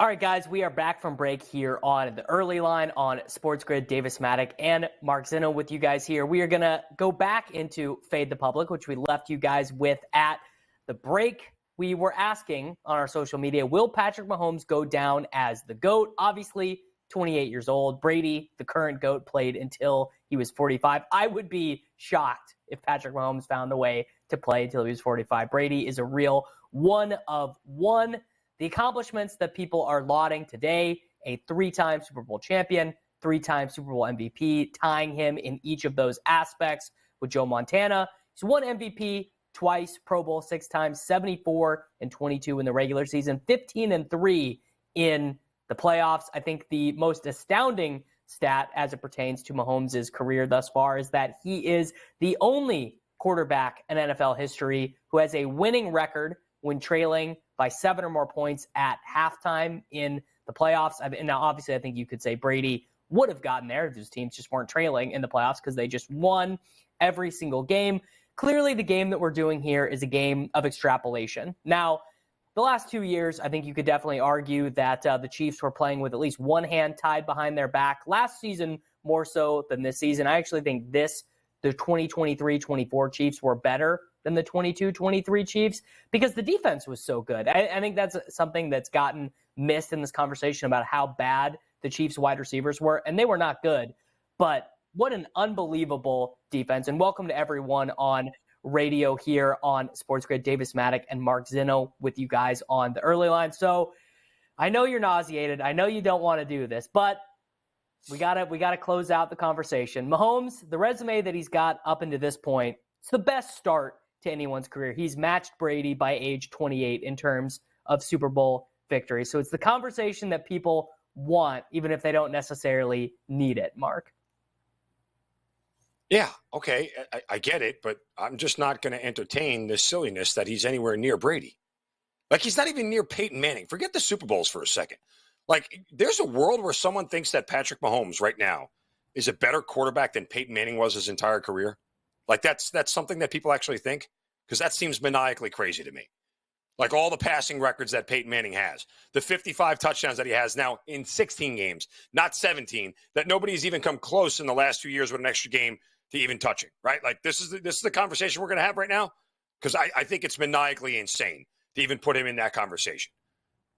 All right, guys, we are back from break here on the early line on SportsGrid. Davis Maddock and Mark Zinno with you guys here. We are going to go back into Fade the Public, which we left you guys with at the break. We were asking on our social media, will Patrick Mahomes go down as the GOAT? Obviously, 28 years old. Brady, the current GOAT, played until he was 45. I would be shocked if Patrick Mahomes found a way to play until he was 45. Brady is a real one of one. The accomplishments that people are lauding today, a 3-time Super Bowl champion, 3-time Super Bowl MVP, tying him in each of those aspects with Joe Montana. He's won MVP twice, Pro Bowl 6 times, 74 and 22 in the regular season, 15 and 3 in the playoffs. I think the most astounding stat as it pertains to Mahomes' career thus far is that he is the only quarterback in NFL history who has a winning record when trailing by 7 or more points at halftime in the playoffs. And now, obviously, I think you could say Brady would have gotten there if his teams just weren't trailing in the playoffs because they just won every single game. Clearly, the game that we're doing here is a game of extrapolation. Now, the last 2 years, I think you could definitely argue that the Chiefs were playing with at least one hand tied behind their back. Last season, more so than this season. I actually think the 2023-24 Chiefs were better than the 22-23 Chiefs because the defense was so good. I think that's something that's gotten missed in this conversation about how bad the Chiefs wide receivers were, and they were not good. But what an unbelievable defense. And welcome to everyone on radio here on SportsGrid. Davis Maddock and Mark Zinno with you guys on the early line. So I know you're nauseated. I know you don't want to do this, but we gotta close out the conversation. Mahomes, the resume that he's got up into this point, it's the best start to anyone's career. He's matched Brady by age 28 in terms of Super Bowl victory. So it's the conversation that people want, even if they don't necessarily need it, Mark. Yeah, okay, I get it, but I'm just not going to entertain this silliness that he's anywhere near Brady. Like, he's not even near Peyton Manning. Forget the Super Bowls for a second. Like, there's a world where someone thinks that Patrick Mahomes right now is a better quarterback than Peyton Manning was his entire career. Like, that's something that people actually think, because that seems maniacally crazy to me. Like, all the passing records that Peyton Manning has, the 55 touchdowns that he has now in 16 games, not 17, that nobody's even come close in the last 2 years with an extra game to even touching, right? Like, this is the conversation we're going to have right now, because I think it's maniacally insane to even put him in that conversation.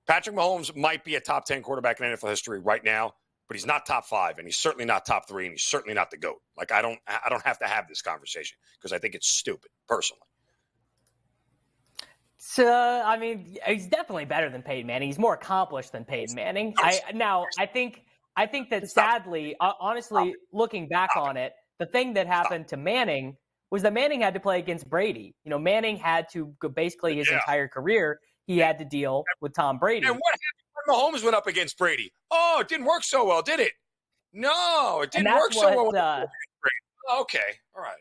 Patrick Mahomes might be a top 10 quarterback in NFL history right now, but he's not top 5, and he's certainly not top 3, and he's certainly not the GOAT. Like, I don't have to have this conversation because I think it's stupid, personally. So, I mean, he's definitely better than Peyton Manning. He's more accomplished than Peyton Manning. I think that sadly, honestly, looking back on it, the thing that happened to Manning was that Manning had to play against Brady. You know, Manning had to go basically his entire career. He had to deal with Tom Brady. And what happened when Mahomes went up against Brady? Oh, it didn't work so well, did it? No, it didn't work so well. Okay, all right.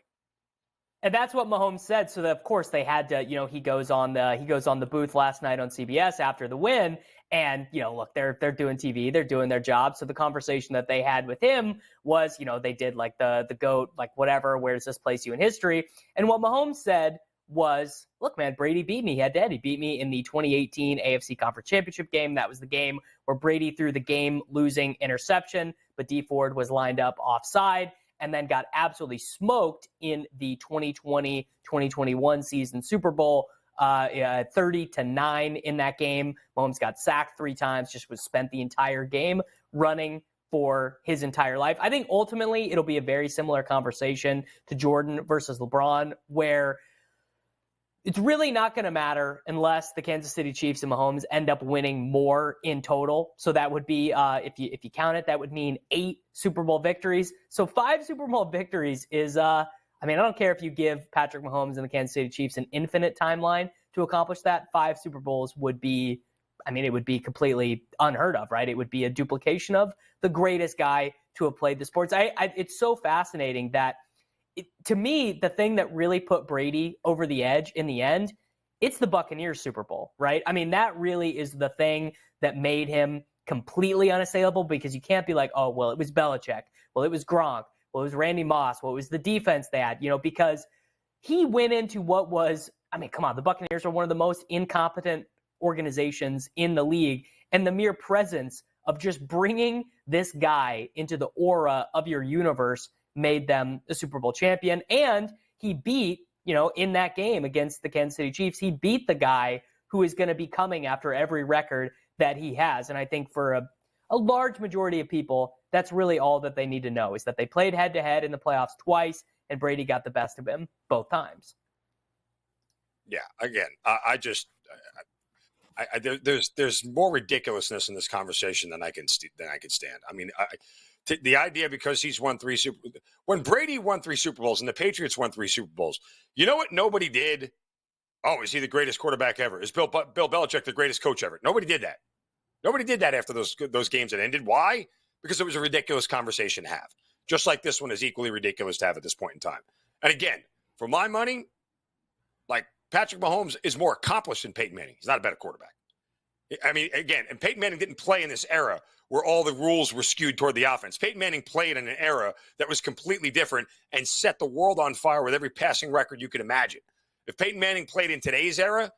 And that's what Mahomes said. So that, of course, they had to. You know, he goes on the booth last night on CBS after the win, and look, they're doing TV, they're doing their job. So the conversation that they had with him was, they did like the GOAT, like whatever. Where does this place you in history? And what Mahomes said was, look, man, Brady beat me head to head. He beat me in the 2018 AFC Conference Championship game. That was the game where Brady threw the game-losing interception, but Dee Ford was lined up offside and then got absolutely smoked in the 2020-2021 season Super Bowl, 30-9 in that game. Mahomes got sacked 3 times, just was spent the entire game running for his entire life. I think ultimately it'll be a very similar conversation to Jordan versus LeBron, where it's really not going to matter unless the Kansas City Chiefs and Mahomes end up winning more in total. So that would be, if you count it, that would mean 8 Super Bowl victories. So 5 Super Bowl victories is, I don't care if you give Patrick Mahomes and the Kansas City Chiefs an infinite timeline to accomplish that. 5 Super Bowls would be, it would be completely unheard of, right? It would be a duplication of the greatest guy to have played the sports. It's so fascinating that, to me, the thing that really put Brady over the edge in the end, it's the Buccaneers Super Bowl, right? That really is the thing that made him completely unassailable, because you can't be like, oh, well, it was Belichick. Well, it was Gronk. Well, it was Randy Moss. Well, it was the defense they had, because he went into what was, come on, the Buccaneers are one of the most incompetent organizations in the league. And the mere presence of just bringing this guy into the aura of your universe made them a Super Bowl champion. And he beat, in that game against the Kansas City Chiefs, he beat the guy who is going to be coming after every record that he has. And I think for a large majority of people, that's really all that they need to know, is that they played head-to-head in the playoffs twice, and Brady got the best of him both times. Yeah, again, there's more ridiculousness in this conversation than I can stand. I mean, the idea because he's won when Brady won 3 Super Bowls and the Patriots won 3 Super Bowls, you know what nobody did? Oh, is he the greatest quarterback ever? Is Bill Belichick the greatest coach ever? Nobody did that. Nobody did that after those games that ended. Why? Because it was a ridiculous conversation to have. Just like this one is equally ridiculous to have at this point in time. And again, for my money, like Patrick Mahomes is more accomplished than Peyton Manning. He's not a better quarterback. I mean, again, and Peyton Manning didn't play in this era where all the rules were skewed toward the offense. Peyton Manning played in an era that was completely different and set the world on fire with every passing record you could imagine. If Peyton Manning played in today's era,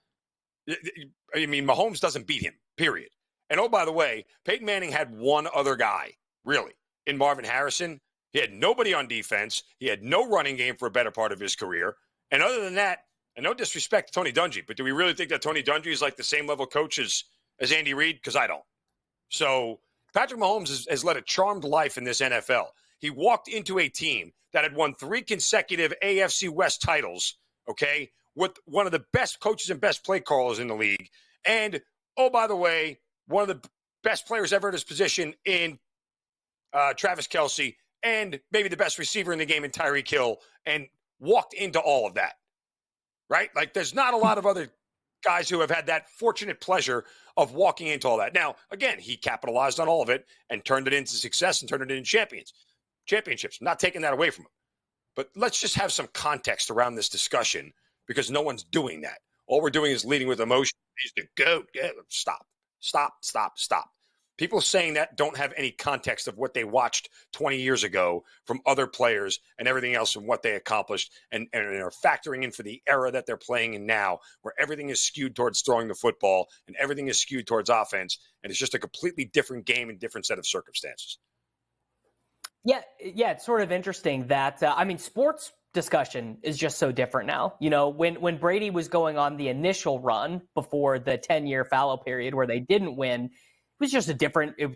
I mean, Mahomes doesn't beat him, period. And oh, by the way, Peyton Manning had one other guy, really, in Marvin Harrison. He had nobody on defense. He had no running game for a better part of his career. And other than that, and no disrespect to Tony Dungy, but do we really think that Tony Dungy is like the same level coach as Andy Reid? Because I don't. So Patrick Mahomes has led a charmed life in this NFL. He walked into a team that had won 3 consecutive AFC West titles, okay, with one of the best coaches and best play callers in the league. And, oh, by the way, one of the best players ever at his position in Travis Kelce, and maybe the best receiver in the game in Tyreek Hill, and walked into all of that, right? Like, there's not a lot of other guys who have had that fortunate pleasure of walking into all that. Now, again, he capitalized on all of it and turned it into success and turned it into championships. I'm not taking that away from him. But let's just have some context around this discussion, because no one's doing that. All we're doing is leading with emotion. He's the GOAT. Stop. People saying that don't have any context of what they watched 20 years ago from other players and everything else and what they accomplished, and are factoring in for the era that they're playing in now, where everything is skewed towards throwing the football and everything is skewed towards offense. And it's just a completely different game and different set of circumstances. Yeah, it's sort of interesting that, sports discussion is just so different now. When Brady was going on the initial run before the 10-year fallow period where they didn't win, it was just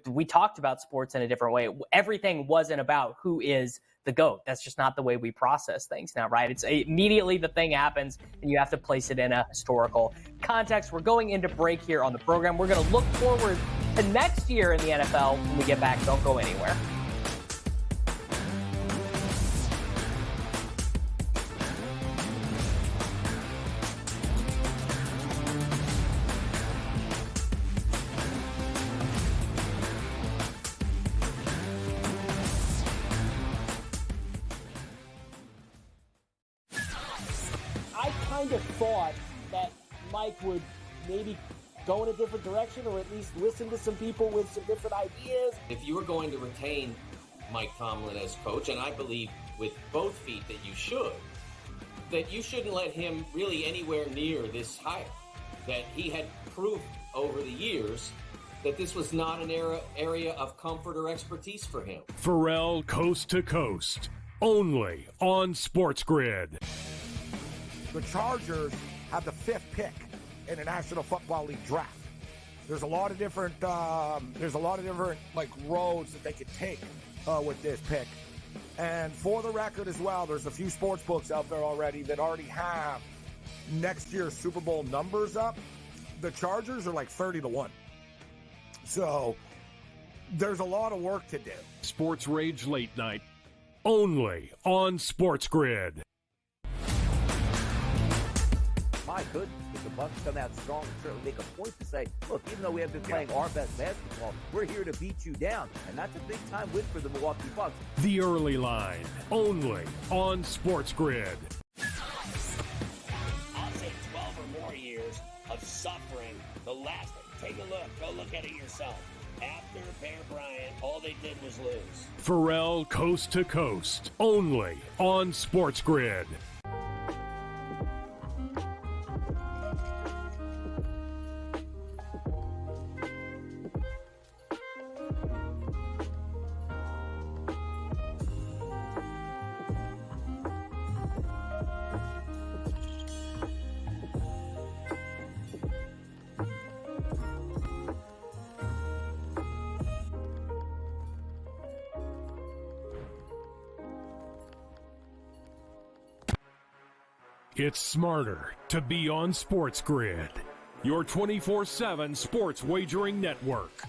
we talked about sports in a different way. Everything wasn't about who is the GOAT. That's just not the way we process things now, right? It's immediately the thing happens and you have to place it in a historical context. We're going into break here on the program. We're going to look forward to next year in the NFL when we get back. Don't go anywhere. Thought that Mike would maybe go in a different direction, or at least listen to some people with some different ideas. If you were going to retain Mike Tomlin as coach, and I believe with both feet that you shouldn't let him really anywhere near this hire. That he had proved over the years that this was not an area of comfort or expertise for him. Pharrell Coast to Coast, only on SportsGrid. The Chargers have the 5th pick in the National Football League draft. There's a lot of different roads that they could take with this pick. And for the record as well, there's a few sports books out there already that already have next year's Super Bowl numbers up. The Chargers are like 30-1. So there's a lot of work to do. Sports Rage Late Night, only on SportsGrid. My goodness, if the Bucs come out strong and certainly make a point to say, look, even though we have been playing our best basketball, we're here to beat you down. And that's a big-time win for the Milwaukee Bucks. The Early Line, only on SportsGrid. I'll say 12 or more years of suffering. The last, take a look. Go look at it yourself. After Bear Bryant, all they did was lose. Pharrell Coast to Coast, only on SportsGrid. It's smarter to be on SportsGrid, your 24/7 sports wagering network.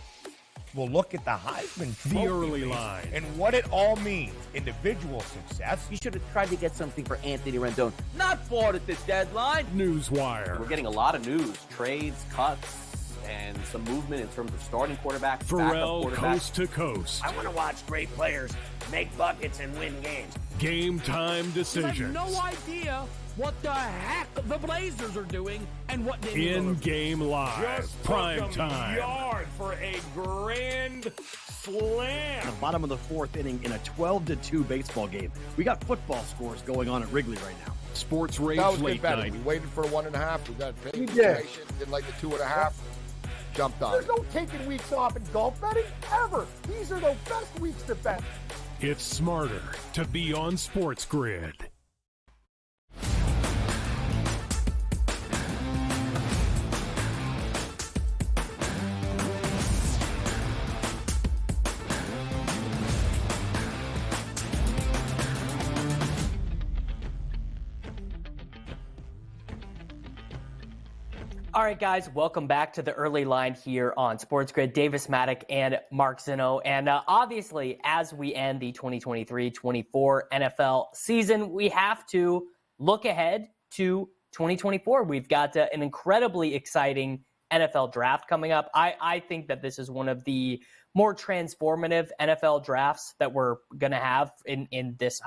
We'll look at the Heisman Trophy The early race line. and what it all means. Individual success. You should have tried to get something for Anthony Rendon. Not bought at the deadline. Newswire. We're getting a lot of news, trades, cuts, and some movement in terms of starting quarterbacks, Pharrell backup quarterbacks. coast to coast. I want to watch great players make buckets and win games. Game time decisions. idea what the heck the Blazers are doing and what they In-game live. Prime time. Yard for a grand slam. The bottom of the fourth inning in a 12-2 baseball game. We got football scores going on at Wrigley right now. Sports Rage That was Late good betting. Night. We waited for 1.5. We got paid. We did. Did like the 2.5. Jumped on. There's no taking weeks off in golf betting ever. These are the best weeks to bet. It's smarter to be on SportsGrid. All right, guys, welcome back to the early line here on SportsGrid. Davis Maddock and Mark Zinno. And obviously, as we end the 2023-24 NFL season, we have to look ahead to 2024. We've got an incredibly exciting NFL draft coming up. I think that this is one of the more transformative NFL drafts that we're going to have in this,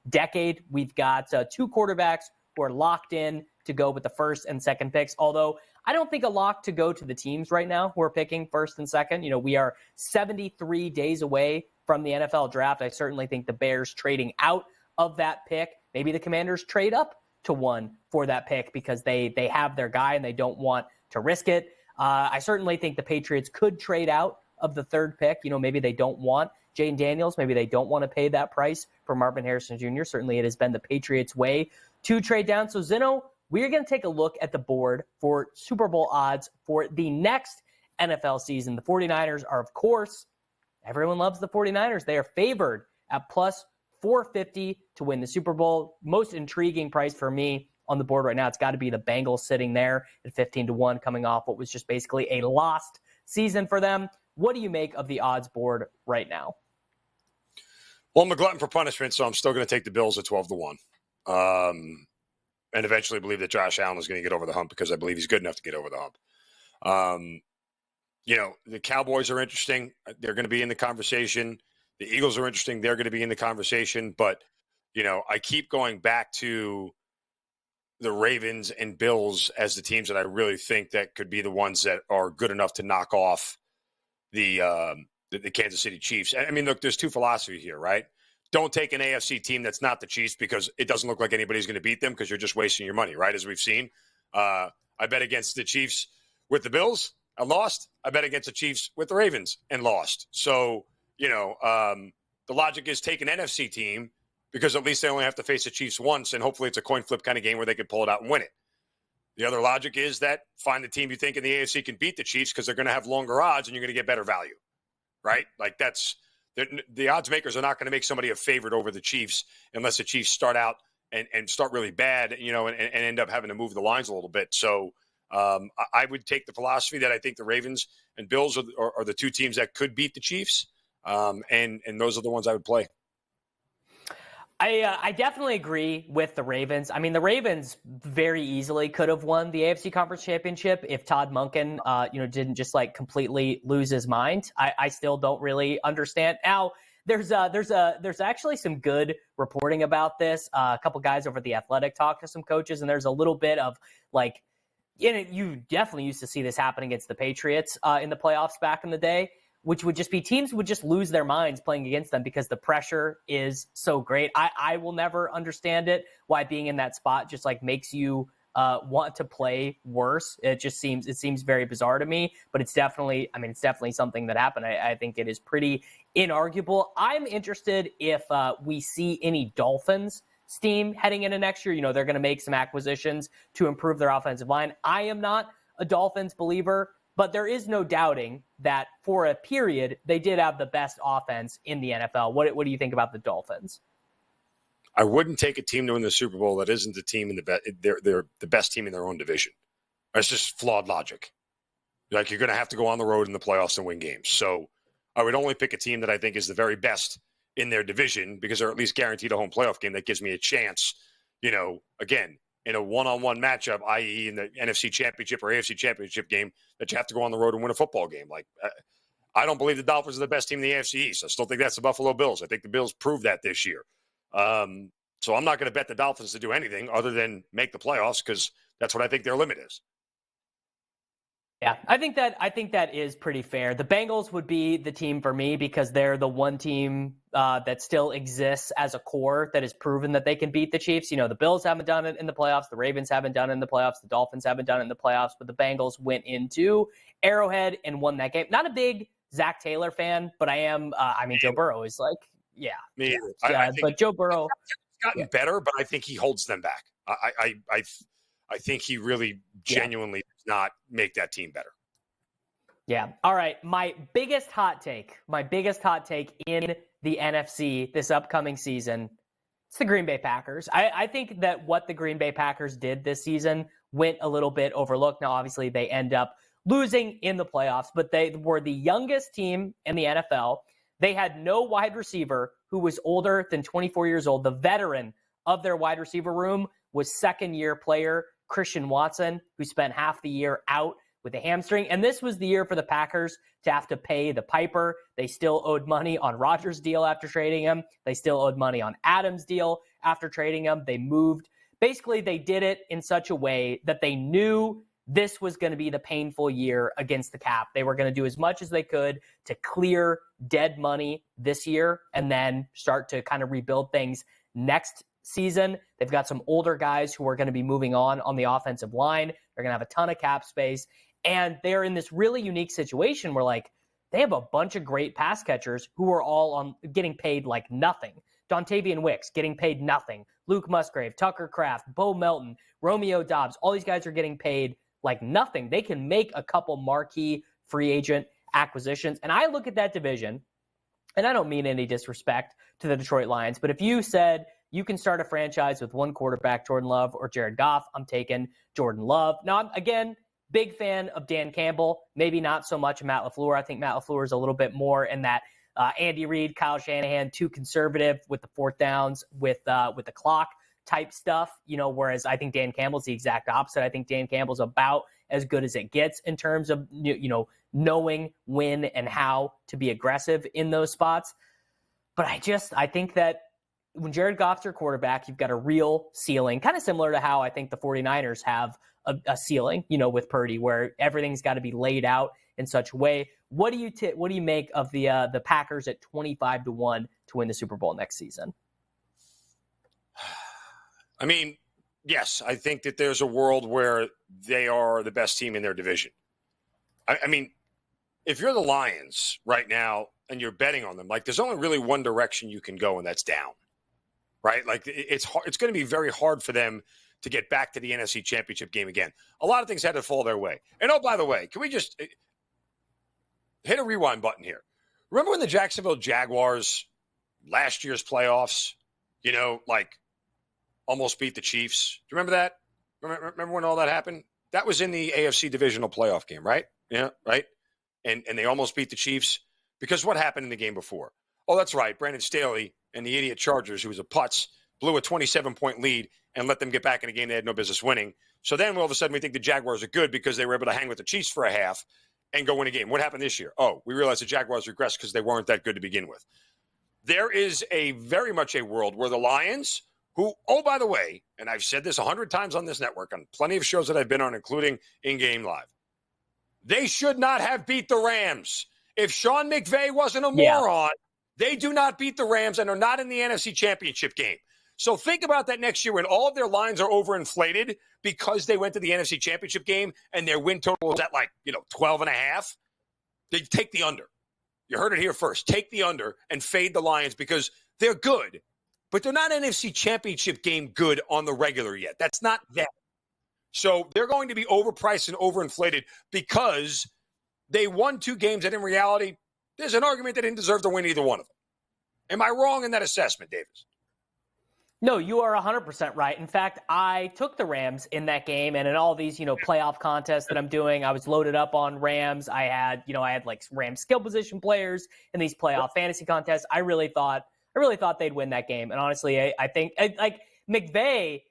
decade. We've got two quarterbacks who are locked in to go with the first and second picks, although I don't think a lock to go to the teams right now who are picking first and second. We are 73 days away from the NFL draft. I certainly think the Bears trading out of that pick. Maybe the Commanders trade up to one for that pick because they have their guy and they don't want to risk it. I certainly think the Patriots could trade out of the third pick. Maybe they don't want Jane Daniels. Maybe they don't want to pay that price for Marvin Harrison Jr. Certainly it has been the Patriots' way to trade down. So Zinno, we're going to take a look at the board for Super Bowl odds for the next NFL season. The 49ers are, of course, everyone loves the 49ers. They are favored at plus 450 to win the Super Bowl. Most intriguing price for me on the board right now, it's got to be the Bengals sitting there at 15-1 coming off what was just basically a lost season for them. What do you make of the odds board right now? Well, I'm a glutton for punishment, so I'm still going to take the Bills at 12-1. And eventually believe that Josh Allen is going to get over the hump because I believe he's good enough to get over the hump. The Cowboys are interesting. They're going to be in the conversation. The Eagles are interesting. They're going to be in the conversation. But, I keep going back to the Ravens and Bills as the teams that I really think that could be the ones that are good enough to knock off the Kansas City Chiefs. I mean, look, there's two philosophies here, right? Don't take an AFC team that's not the Chiefs because it doesn't look like anybody's going to beat them because you're just wasting your money, right? As we've seen. I bet against the Chiefs with the Bills and lost. I bet against the Chiefs with the Ravens and lost. So, the logic is take an NFC team because at least they only have to face the Chiefs once and hopefully it's a coin flip kind of game where they can pull it out and win it. The other logic is that find the team you think in the AFC can beat the Chiefs because they're going to have longer odds and you're going to get better value, right? Like that's – the odds makers are not going to make somebody a favorite over the Chiefs unless the Chiefs start out and start really bad, and end up having to move the lines a little bit. So I would take the philosophy that I think the Ravens and Bills are the two teams that could beat the Chiefs, and those are the ones I would play. I definitely agree with the Ravens. I mean, the Ravens very easily could have won the AFC Conference Championship if Todd Monken, didn't just completely lose his mind. I still don't really understand. Now, there's actually some good reporting about this. A couple guys over at The Athletic talked to some coaches, and there's a little bit of you definitely used to see this happen against the Patriots in the playoffs back in the day, which would just be teams would just lose their minds playing against them because the pressure is so great. I will never understand it, why being in that spot just makes you want to play worse. It seems very bizarre to me, but it's definitely something that happened. I think it is pretty inarguable. I'm interested if we see any Dolphins steam heading into next year. They're going to make some acquisitions to improve their offensive line. I am not a Dolphins believer, but there is no doubting that for a period, they did have the best offense in the NFL. What do you think about the Dolphins? I wouldn't take a team to win the Super Bowl that isn't the team in they're the best team in their own division. That's just flawed logic. Like, you're going to have to go on the road in the playoffs and win games. So I would only pick a team that I think is the very best in their division because they're at least guaranteed a home playoff game that gives me a chance, again, in a one-on-one matchup, i.e. in the NFC Championship or AFC Championship game, that you have to go on the road and win a football game. Like, I don't believe the Dolphins are the best team in the AFC East. I still think that's the Buffalo Bills. I think the Bills proved that this year. So I'm not going to bet the Dolphins to do anything other than make the playoffs because that's what I think their limit is. Yeah, I think that is pretty fair. The Bengals would be the team for me because they're the one team that still exists as a core that has proven that they can beat the Chiefs. The Bills haven't done it in the playoffs. The Ravens haven't done it in the playoffs. The Dolphins haven't done it in the playoffs. But the Bengals went into Arrowhead and won that game. Not a big Zach Taylor fan, but I am. Joe Burrow is like, but Joe Burrow it's gotten better, but I think he holds them back. I think he really genuinely does not make that team better. Yeah. All right. My biggest hot take in the NFC this upcoming season, it's the Green Bay Packers. I think that what the Green Bay Packers did this season went a little bit overlooked. Now, obviously, they end up losing in the playoffs, but they were the youngest team in the NFL. They had no wide receiver who was older than 24 years old. The veteran of their wide receiver room was second-year player Christian Watson, who spent half the year out with a hamstring. And this was the year for the Packers to have to pay the piper. They still owed money on Rodgers' deal after trading him. They still owed money on Adams' deal after trading him. They moved. Basically, they did it in such a way that they knew this was going to be the painful year against the cap. They were going to do as much as they could to clear dead money this year and then start to kind of rebuild things next season. They've got some older guys who are going to be moving on the offensive line. They're going to have a ton of cap space. And they're in this really unique situation where, they have a bunch of great pass catchers who are all getting paid like nothing. Dontavian Wicks getting paid nothing. Luke Musgrave, Tucker Kraft, Bo Melton, Romeo Doubs. All these guys are getting paid like nothing. They can make a couple marquee free agent acquisitions. And I look at that division, and I don't mean any disrespect to the Detroit Lions, but if you said you can start a franchise with one quarterback, Jordan Love or Jared Goff, I'm taking Jordan Love. Now, I'm, again, big fan of Dan Campbell, maybe not so much Matt LaFleur. I think Matt LaFleur is a little bit more in that Andy Reid, Kyle Shanahan, too conservative with the fourth downs, with the clock type stuff, whereas I think Dan Campbell's the exact opposite. I think Dan Campbell's about as good as it gets in terms of, knowing when and how to be aggressive in those spots. But I think that when Jared Goff's your quarterback, you've got a real ceiling, kind of similar to how I think the 49ers have a ceiling, with Purdy, where everything's got to be laid out in such a way. What do you make of the Packers at 25-1 to win the Super Bowl next season? I mean, yes, I think that there's a world where they are the best team in their division. I mean, if you're the Lions right now and you're betting on them, there's only really one direction you can go, and that's down, right? It's hard, it's going to be very hard for them to get back to the NFC Championship game again. A lot of things had to fall their way. And, oh, by the way, can we just hit a rewind button here? Remember when the Jacksonville Jaguars last year's playoffs, almost beat the Chiefs? Do you remember that? Remember when all that happened? That was in the AFC divisional playoff game, right? Yeah, right? And they almost beat the Chiefs because what happened in the game before? Oh, that's right. Brandon Staley and the idiot Chargers, who was a putz, blew a 27-point lead and let them get back in a game they had no business winning. So then all of a sudden we think the Jaguars are good because they were able to hang with the Chiefs for a half and go win a game. What happened this year? Oh, we realized the Jaguars regressed because they weren't that good to begin with. There is very much a world where the Lions, who, oh, by the way, and I've said this 100 times on this network, on plenty of shows that I've been on, including In Game Live, they should not have beat the Rams. If Sean McVay wasn't a moron, they do not beat the Rams and are not in the NFC Championship game. So think about that next year when all of their lines are overinflated because they went to the NFC Championship game and their win total is at 12.5. They take the under. You heard it here first. Take the under and fade the Lions because they're good, but they're not NFC Championship game good on the regular yet. That's not them. So they're going to be overpriced and overinflated because they won 2 games and in reality, there's an argument they didn't deserve to win either one of them. Am I wrong in that assessment, Davis? No, you are 100% right. In fact, I took the Rams in that game, and in all these, playoff contests that I'm doing, I was loaded up on Rams. I had like Rams skill position players in these playoff fantasy contests. I really thought they'd win that game. And honestly, I think like McVay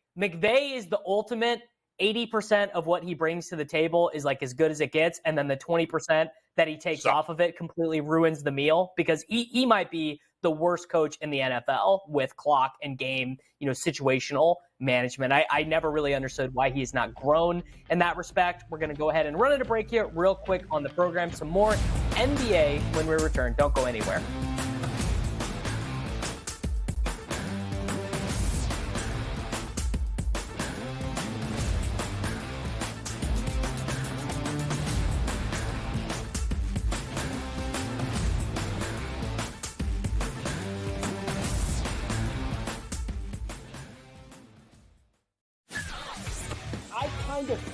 is the ultimate. 80% of what he brings to the table is like as good as it gets, and then the 20% that he takes off of it completely ruins the meal, because he might be the worst coach in the NFL with clock and game, situational management. I never really understood why he has not grown in that respect. We're going to go ahead and run it a break here real quick on the program. Some more NBA when we return. Don't go anywhere.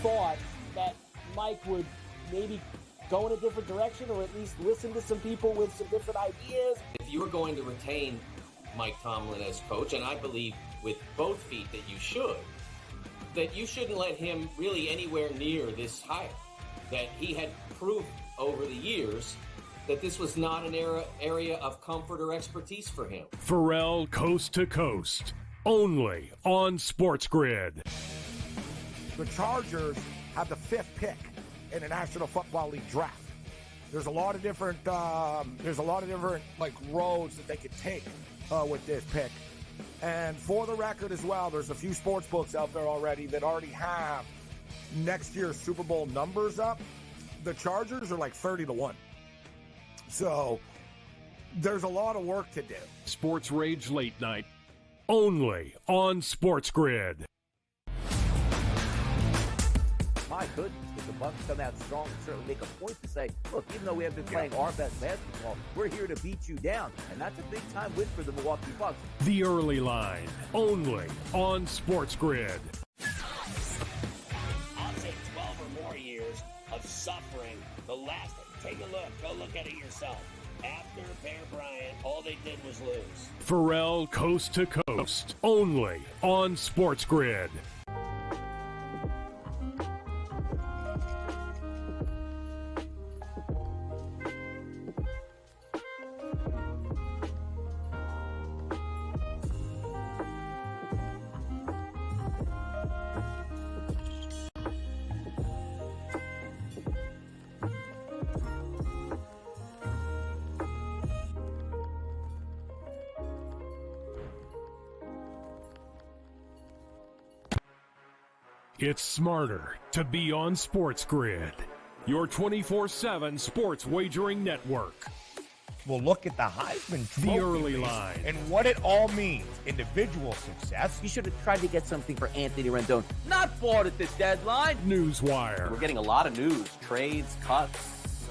Thought that Mike would maybe go in a different direction, or at least listen to some people with some different ideas. If you were going to retain Mike Tomlin as coach, and I believe with both feet that you shouldn't let him really anywhere near this hire. That he had proved over the years that this was not an area of comfort or expertise for him. Pharrell Coast to Coast, only on SportsGrid. The Chargers have the 5th pick in the National Football League draft. There's a lot of different like roads that they could take with this pick. And for the record as well, there's a few sports books out there already that already have next year's Super Bowl numbers up. The Chargers are like 30-1. So there's a lot of work to do. Sports Rage Late Night, only on SportsGrid. My goodness, if the Bucs come out strong and certainly make a point to say, look, even though we have been playing our best basketball, we're here to beat you down. And that's a big-time win for the Milwaukee Bucks. The Early Line, only on SportsGrid. I'll say 12 or more years of suffering. The last, take a look. Go look at it yourself. After Bear Bryant, all they did was lose. Pharrell Coast to Coast, only on SportsGrid. It's smarter to be on SportsGrid, your 24/7 sports wagering network. We'll look at the Heisman Trophy The Early Line, and what it all means. Individual success. You should have tried to get something for Anthony Rendon. Not bought at the deadline. Newswire. We're getting a lot of news, trades, cuts,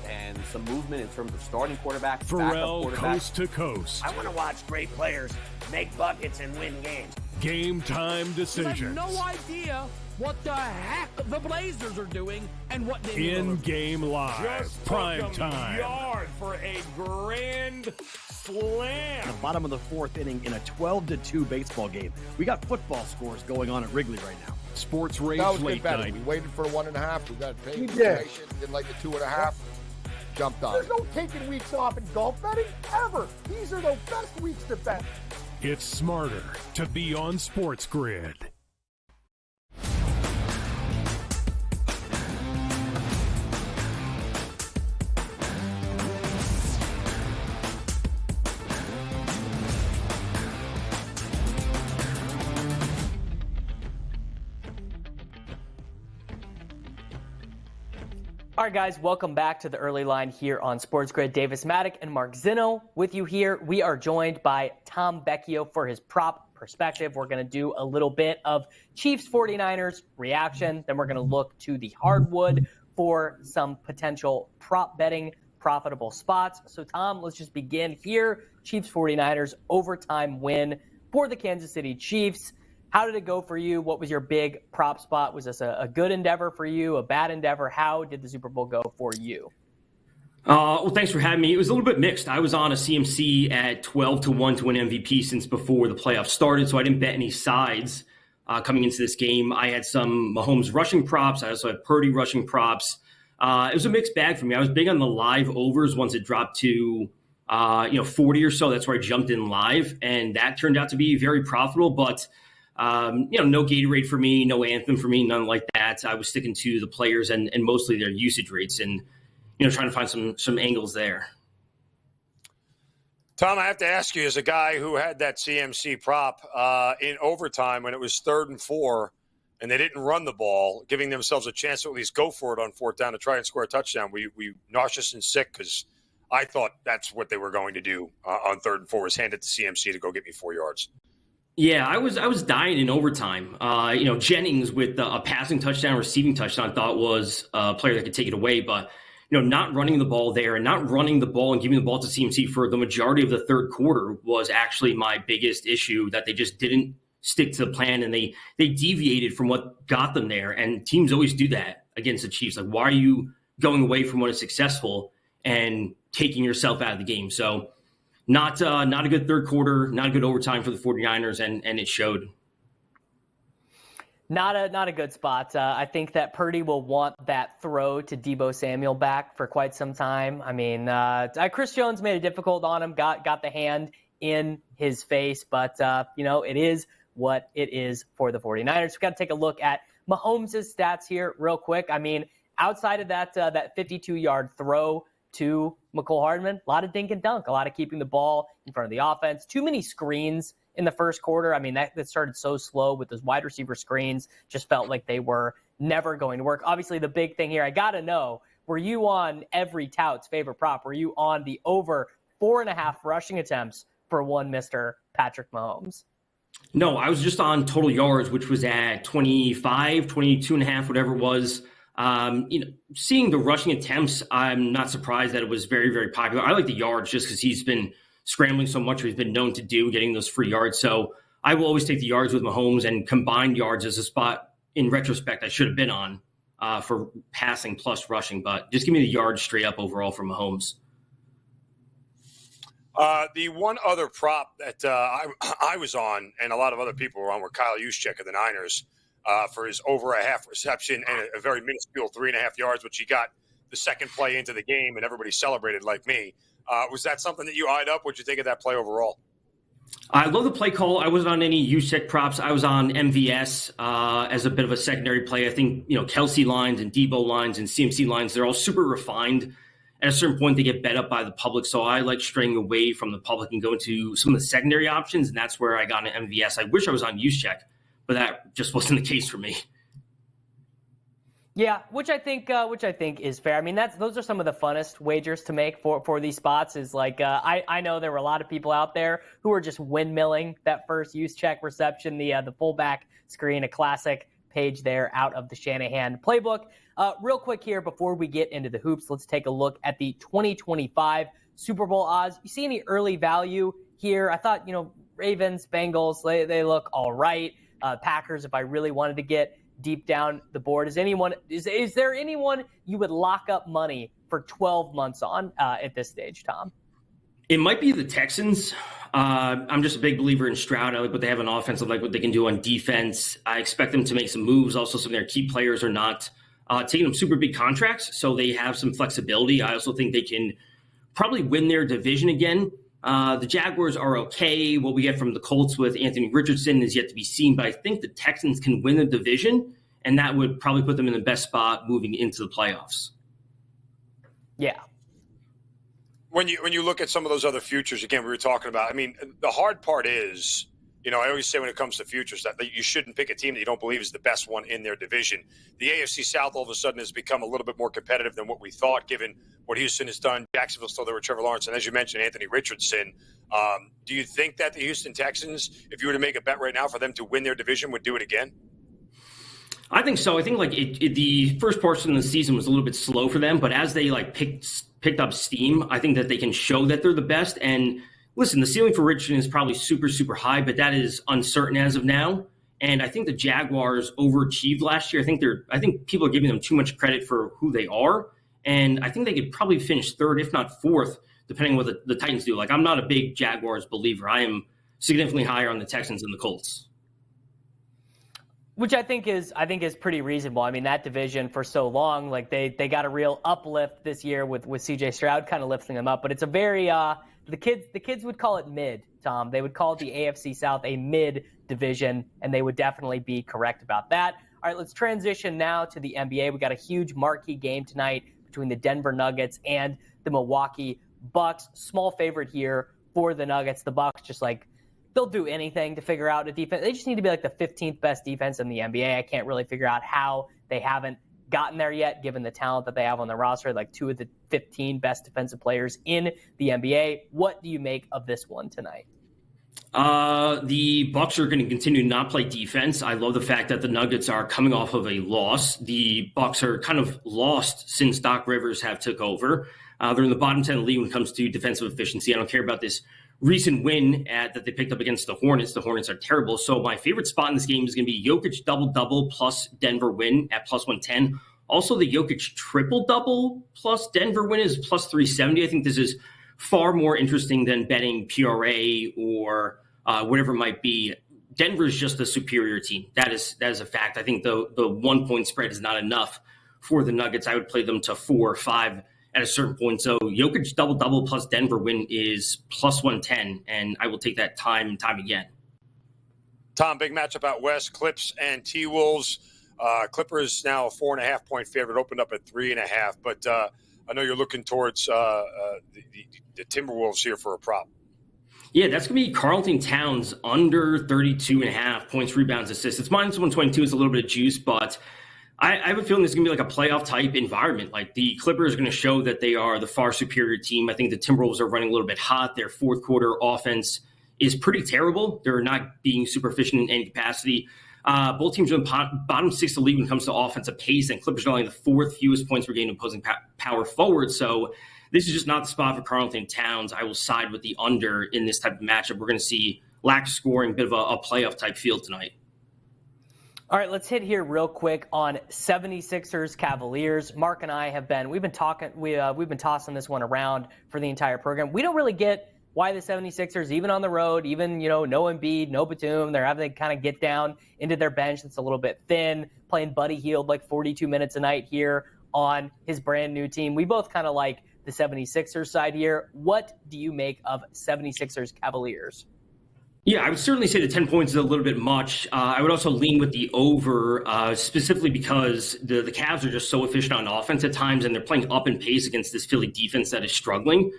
and some movement in terms of starting quarterbacks, Pharrell Coast to Coast. I want to watch great players make buckets and win games. Game time decisions. I have no idea what the heck the Blazers are doing and what they In-game live, Just prime time. Yard for a grand slam. The bottom of the 4th inning in a 12-2 baseball game. We got football scores going on at Wrigley right now. Sports Rage That was Late good betting. Night. We waited for 1.5. We got paid. We did. Didn't like the 2.5. Jumped on. There's no taking weeks off in golf betting ever. These are the best weeks to bet. It's smarter to be on SportsGrid. All right, guys, welcome back to the Early Line here on SportsGrid. Davis Maddock and Mark Zinno with you here. We are joined by Tom Vecchio for his prop perspective. We're going to do a little bit of Chiefs 49ers reaction. Then we're going to look to the hardwood for some potential prop betting profitable spots. So, Tom, let's just begin here. Chiefs 49ers overtime win for the Kansas City Chiefs. How did it go for you? What was your big prop spot? Was this a good endeavor for you, a bad endeavor? How did the Super Bowl go for you? Well, thanks for having me. It was a little bit mixed. I was on a CMC at 12-1 to win MVP since before the playoffs started, so I didn't bet any sides coming into this game. I had some Mahomes rushing props. I also had Purdy rushing props. It was a mixed bag for me. I was big on the live overs once it dropped to 40 or so. That's where I jumped in live, and that turned out to be very profitable. But no Gatorade for me, no Anthem for me, none like that. I was sticking to the players and mostly their usage rates and trying to find some angles there. Tom, I have to ask you, as a guy who had that CMC prop in overtime when it was 3rd and 4 and they didn't run the ball, giving themselves a chance to at least go for it on 4th down to try and score a touchdown, were you nauseous and sick? Because I thought that's what they were going to do on 3rd and 4 was hand it to CMC to go get me 4 yards. Yeah, I was dying in overtime. Jennings with a passing touchdown, receiving touchdown, I thought was a player that could take it away, but not running the ball there and not running the ball and giving the ball to CMC for the majority of the third quarter was actually my biggest issue, that they just didn't stick to the plan and they deviated from what got them there. And teams always do that against the Chiefs. Like, why are you going away from what is successful and taking yourself out of the game? So not a good third quarter, not a good overtime for the 49ers, and it showed. Not a good spot. I think that Purdy will want that throw to Deebo Samuel back for quite some time. I mean, Chris Jones made it difficult on him, got the hand in his face, but, it is what it is for the 49ers. We've got to take a look at Mahomes' stats here real quick. I mean, outside of that 52-yard throw to Mecole Hardman, a lot of dink and dunk, a lot of keeping the ball in front of the offense, too many screens in the first quarter. I mean, that started so slow with those wide receiver screens, just felt like they were never going to work. Obviously, the big thing here, I got to know, were you on every tout's favorite prop? Were you on the over 4.5 rushing attempts for one Mr. Patrick Mahomes? No, I was just on total yards, which was at 25, 22.5, whatever it was. Seeing the rushing attempts, I'm not surprised that it was very, very popular. I like the yards just because he's been scrambling so much, he's been known to do, getting those free yards. So I will always take the yards with Mahomes, and combined yards as a spot in retrospect I should have been on for passing plus rushing. But just give me the yards straight up overall for Mahomes. The one other prop that I was on, and a lot of other people were on, were Kyle Juszczyk of the Niners for his over a half reception and a very minuscule 3.5 yards, which he got the second play into the game, and everybody celebrated like me. Was that something that you eyed up? What'd you think of that play overall? I love the play call. I wasn't on any Juszczyk props. I was on MVS as a bit of a secondary play. I think, Kelsey lines and Debo lines and CMC lines, they're all super refined. At a certain point, they get bet up by the public. So I like straying away from the public and going to some of the secondary options. And that's where I got an MVS. I wish I was on Juszczyk, but that just wasn't the case for me. Yeah, which I think is fair. I mean, those are some of the funnest wagers to make for these spots. Is like I know there were a lot of people out there who were just windmilling that first Juszczyk reception, the fullback screen, a classic page there out of the Shanahan playbook. Real quick here before we get into the hoops, let's take a look at the 2025 Super Bowl odds. You see any early value here? I thought Ravens, Bengals, they look all right. Packers, if I really wanted to get deep down the board, is there anyone you would lock up money for 12 months on at this stage, Tom? It might be the Texans. I'm just a big believer in Stroud. I like what they have on offense. I like what they can do on defense. I expect them to make some moves. Also, some of their key players are not taking them super big contracts, so they have some flexibility. I also think they can probably win their division again. The Jaguars are okay. What we get from the Colts with Anthony Richardson is yet to be seen, but I think the Texans can win the division, and that would probably put them in the best spot moving into the playoffs. Yeah. When you look at some of those other futures, again, we were talking about, I mean, the hard part is, I always say when it comes to futures that you shouldn't pick a team that you don't believe is the best one in their division. The AFC South all of a sudden has become a little bit more competitive than what we thought, given what Houston has done. Jacksonville still there with Trevor Lawrence, and as you mentioned, Anthony Richardson. Do you think that the Houston Texans, if you were to make a bet right now for them to win their division, would do it again? I think so. I think the first portion of the season was a little bit slow for them, but as they picked up steam, I think that they can show that they're the best. And listen, the ceiling for Richardson is probably super, super high, but that is uncertain as of now. And I think the Jaguars overachieved last year. I think people are giving them too much credit for who they are. And I think they could probably finish third, if not fourth, depending on what the Titans do. Like, I'm not a big Jaguars believer. I am significantly higher on the Texans than the Colts. Which I think is pretty reasonable. I mean, that division for so long, like they got a real uplift this year with CJ Stroud kind of lifting them up. But it's a very the kids would call it mid, Tom. They would call it the AFC South a mid division, and they would definitely be correct about that. All right, let's transition now to the NBA. We got a huge marquee game tonight between the Denver Nuggets and the Milwaukee Bucks. Small favorite here for the Nuggets. The Bucks just they'll do anything to figure out a defense. They just need to be like the 15th best defense in the NBA. I can't really figure out how they haven't gotten there yet, given the talent that they have on the roster, like 2 of the 15 best defensive players in the NBA. What do you make of this one tonight? The Bucks are going to continue to not play defense. I love the fact that the Nuggets are coming off of a loss. The Bucks are kind of lost since Doc Rivers have took over. They're in the bottom 10 of the league when it comes to defensive efficiency. I don't care about this recent win that they picked up against the Hornets. The Hornets are terrible. So my favorite spot in this game is going to be Jokic double-double plus Denver win at plus 110. Also, the Jokic triple-double plus Denver win is plus 370. I think this is far more interesting than betting PRA or whatever it might be. Denver is just a superior team. That is a fact. I think the 1 point spread is not enough for the Nuggets. I would play them to 4 or 5 at a certain point. So Jokic double-double plus Denver win is plus 110, and I will take that time and time again. Tom, big matchup out west, Clips and T-Wolves. Clippers now a 4.5 point favorite, opened up at 3.5, but I know you're looking towards the Timberwolves here for a prop. Yeah, that's going to be Karl-Anthony Towns under 32.5 points, rebounds, assists. It's minus 122. It's a little bit of juice, but I have a feeling this is going to be like a playoff type environment. Like the Clippers are going to show that they are the far superior team. I think the Timberwolves are running a little bit hot. Their fourth quarter offense is pretty terrible. They're not being super efficient in any capacity. Both teams are in the bottom 6 of the league when it comes to offensive pace, and Clippers are only the 4th fewest points per game opposing power forward. So this is just not the spot for Karl-Anthony Towns. I will side with the under in this type of matchup. We're going to see lack of scoring, bit of a playoff type field tonight. All right, let's hit here real quick on 76ers Cavaliers. Mark and I we've been tossing this one around for the entire program. We don't really get why the 76ers, even on the road, even, no Embiid, no Batum, they're having to kind of get down into their bench that's a little bit thin, playing Buddy Hield like 42 minutes a night here on his brand new team. We both kind of like the 76ers side here. What do you make of 76ers Cavaliers? Yeah, I would certainly say the 10 points is a little bit much. I would also lean with the over, specifically because the Cavs are just so efficient on offense at times, and they're playing up in pace against this Philly defense that is struggling.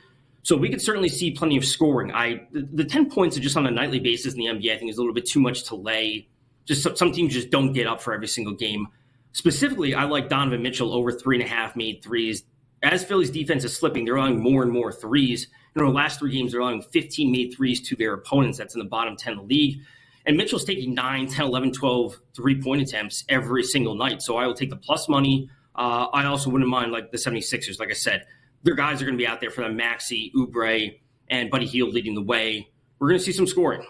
So we could certainly see plenty of scoring. The 10 points are just on a nightly basis in the NBA, I think, is a little bit too much to lay. Just some teams just don't get up for every single game. Specifically, I like Donovan Mitchell over 3.5 made threes. As Philly's defense is slipping, they're allowing more and more threes. In the last 3 games, they're allowing 15 made threes to their opponents. That's in the bottom 10 of the league. And Mitchell's taking 9, 10, 11, 12 three-point attempts every single night. So I will take the plus money. I also wouldn't mind like the 76ers. Like I said, their guys are going to be out there for them. Maxey, Oubre, and Buddy Hield leading the way. We're going to see some scoring.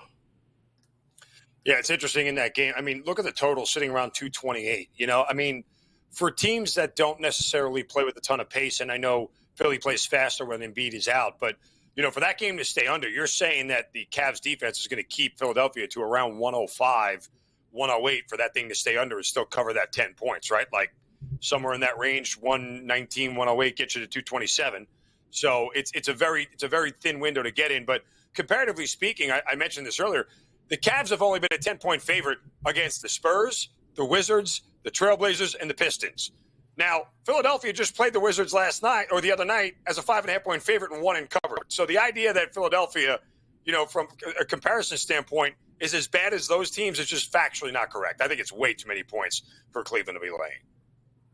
Yeah, it's interesting in that game. I mean, look at the total sitting around 228. For teams that don't necessarily play with a ton of pace, and I know Philly plays faster when Embiid is out, but, for that game to stay under, you're saying that the Cavs defense is going to keep Philadelphia to around 105, 108 for that thing to stay under and still cover that 10 points, right? Like somewhere in that range, 119, 108 gets you to 227. So it's a very thin window to get in. But comparatively speaking, I mentioned this earlier, the Cavs have only been a 10-point favorite against the Spurs, the Wizards, the Trailblazers, and the Pistons. Now, Philadelphia just played the Wizards last night or the other night as a 5.5-point favorite and won and covered. So the idea that Philadelphia, from a comparison standpoint, is as bad as those teams is just factually not correct. I think it's way too many points for Cleveland to be laying.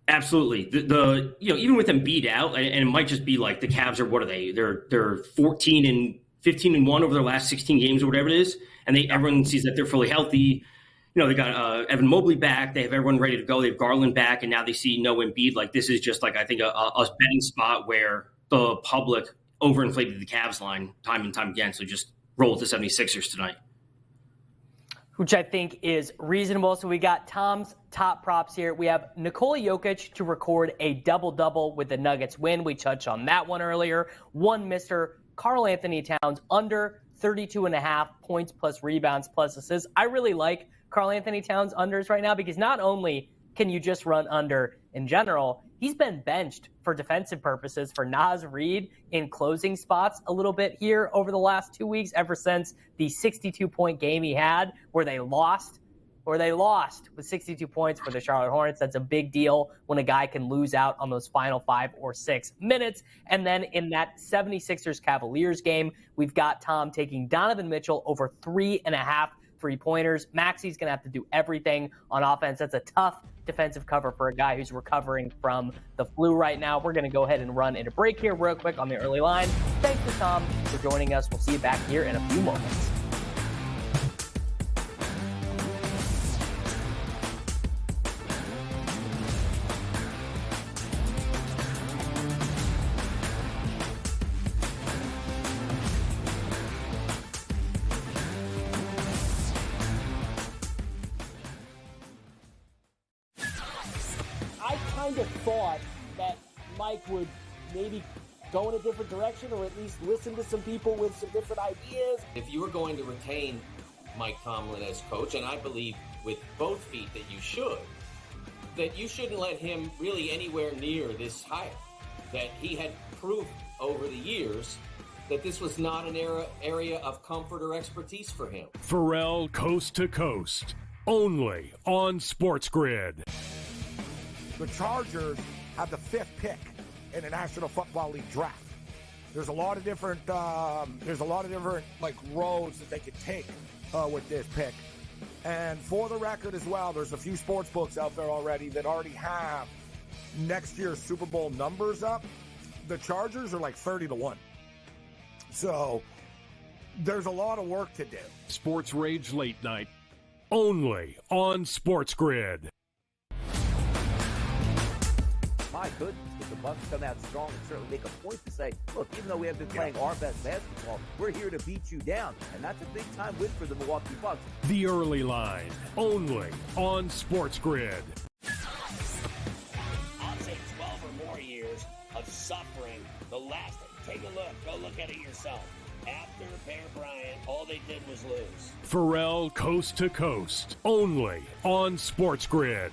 Absolutely. The even with Embiid out, and it might just be like the Cavs are, what are they? They're 14 and 15-1 over their last 16 games or whatever it is, and everyone sees that they're fully healthy. They got Evan Mobley back. They have everyone ready to go. They have Garland back, and now they see no Embiid. Like this is just like I think a betting spot where the public overinflated the Cavs line time and time again. So just roll with the 76ers tonight. which I think is reasonable. So we got Tom's top props here. We have Nikola Jokic to record a double-double with the Nuggets win. We touched on that one earlier. One Mr. Karl Anthony Towns under 32.5 points plus rebounds plus assists. I really like Karl Anthony Towns unders right now because not only can you just run under in general, he's been benched for defensive purposes for Naz Reid in closing spots a little bit here over the last 2 weeks, ever since the 62-point game he had where they lost with 62 points for the Charlotte Hornets. That's a big deal when a guy can lose out on those final 5 or 6 minutes. And then in that 76ers Cavaliers game, we've got Tom taking Donovan Mitchell over 3.5 3-pointers. Maxi's going to have to do everything on offense. That's a tough defensive cover for a guy who's recovering from the flu right now. We're going to go ahead and run into break here real quick on the early line. Thanks to Tom for joining us. We'll see you back here in a few moments. Thought that Mike would maybe go in a different direction, or at least listen to some people with some different ideas. If you were going to retain Mike Tomlin as coach, and I believe with both feet that you shouldn't let him really anywhere near this hire. That he had proved over the years that this was not an area of comfort or expertise for him. Pharrell Coast to Coast, only on SportsGrid. The Chargers have the 5th pick in the National Football League draft. There's a lot of different like roads that they could take with this pick. And for the record as well, there's a few sports books out there already that already have next year's Super Bowl numbers up. The Chargers are like 30-1. So there's a lot of work to do. Sports Rage Late Night, only on SportsGrid. My goodness, if the Bucks come out strong and certainly make a point to say, look, even though we have been playing our best basketball, we're here to beat you down. And that's a big-time win for the Milwaukee Bucks. The Early Line, only on SportsGrid. I'll say 12 or more years of suffering. The last, take a look. Go look at it yourself. After Bear Bryant, all they did was lose. Pharrell Coast to Coast, only on SportsGrid.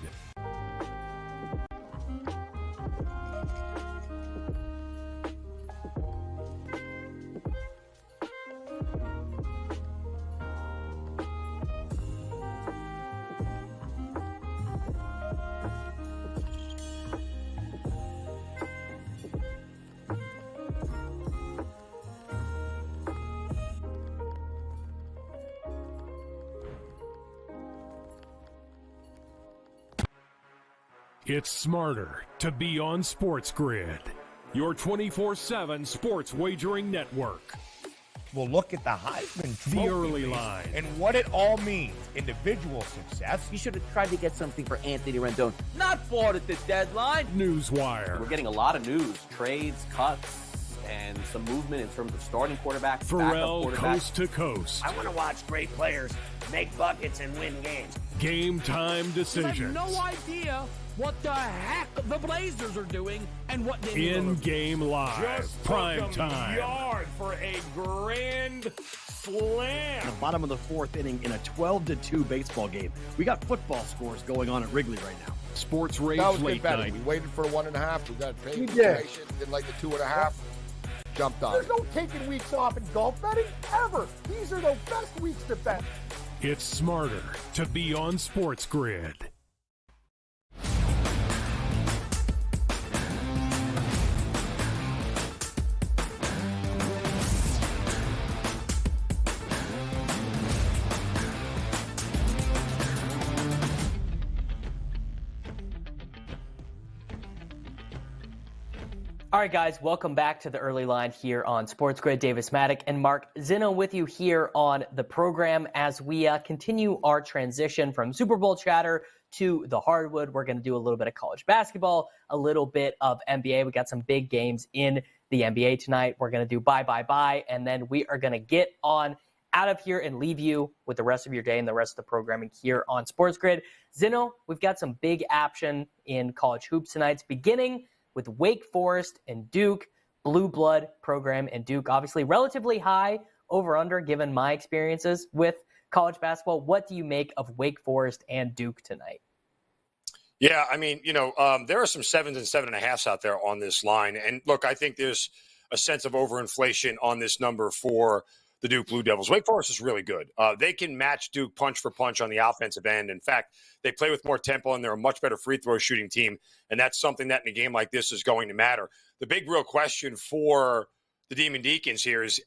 It's smarter to be on SportsGrid, your 24/7 sports wagering network. We'll look at the Heisman Trophy The Early Line, and what it all means. Individual success. You should have tried to get something for Anthony Rendon. Not bought at the deadline. Newswire, We're getting a lot of news, trades, cuts, and some movement in terms of starting quarterbacks, Pharrell backup quarterbacks. Coast to Coast, I want to watch great players make buckets and win games. game time You have decisions, no idea what the heck the Blazers are doing and what they in-game live, Just prime took 'em time. yard for a grand slam. The bottom of the 4th inning in a 12-2 baseball game. We got football scores going on at Wrigley right now. Sports Rage That was Late better. Night. We waited for 1.5. We got a trade We did. situation. Didn't like the 2.5. Jumped on There's it. no taking weeks off in golf betting ever. These are the best weeks to bet. It's smarter to be on SportsGrid. All right, guys, welcome back to the Early Line here on SportsGrid. Davis Maddock and Mark Zinno with you here on the program as we continue our transition from Super Bowl chatter to the hardwood. We're going to do a little bit of college basketball, a little bit of NBA. We got some big games in the NBA tonight. We're going to do bye, and then we are going to get on out of here and leave you with the rest of your day and the rest of the programming here on SportsGrid. Zino, we've got some big action in college hoops tonight, beginning with Wake Forest and Duke. Blue blood program and Duke, obviously relatively high over-under given my experiences with college basketball. What do you make of Wake Forest and Duke tonight? Yeah, I mean, there are some 7s and 7.5s out there on this line. And look, I think there's a sense of overinflation on this number for the Duke Blue Devils. Wake Forest is really good. They can match Duke punch for punch on the offensive end. In fact, they play with more tempo and they're a much better free throw shooting team. And that's something that in a game like this is going to matter. The big real question for the Demon Deacons here is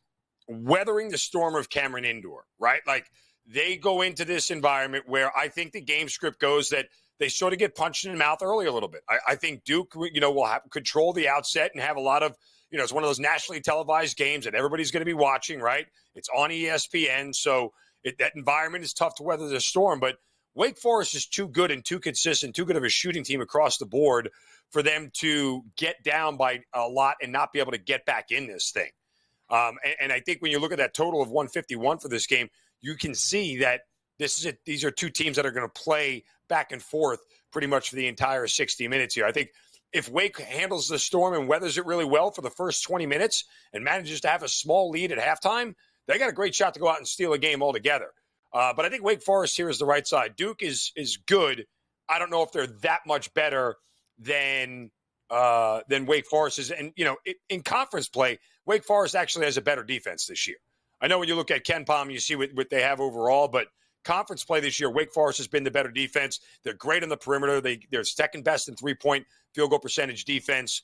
weathering the storm of Cameron Indoor, right? Like they go into this environment where I think the game script goes that they sort of get punched in the mouth early a little bit. I think Duke, will have control the outset and have a lot of, it's one of those nationally televised games that everybody's going to be watching, right? It's on ESPN. So that environment is tough to weather the storm, but Wake Forest is too good and too consistent, too good of a shooting team across the board for them to get down by a lot and not be able to get back in this thing. And I think when you look at that total of 151 for this game, you can see that these are two teams that are going to play back and forth pretty much for the entire 60 minutes here. I think if Wake handles the storm and weathers it really well for the first 20 minutes and manages to have a small lead at halftime, they got a great shot to go out and steal a game altogether. But I think Wake Forest here is the right side. Duke is good. I don't know if they're that much better than Wake Forest is. And, in conference play, Wake Forest actually has a better defense this year. I know when you look at Ken Palm, you see what they have overall, but conference play this year, Wake Forest has been the better defense. They're great on the perimeter. They're second best in three-point field goal percentage defense.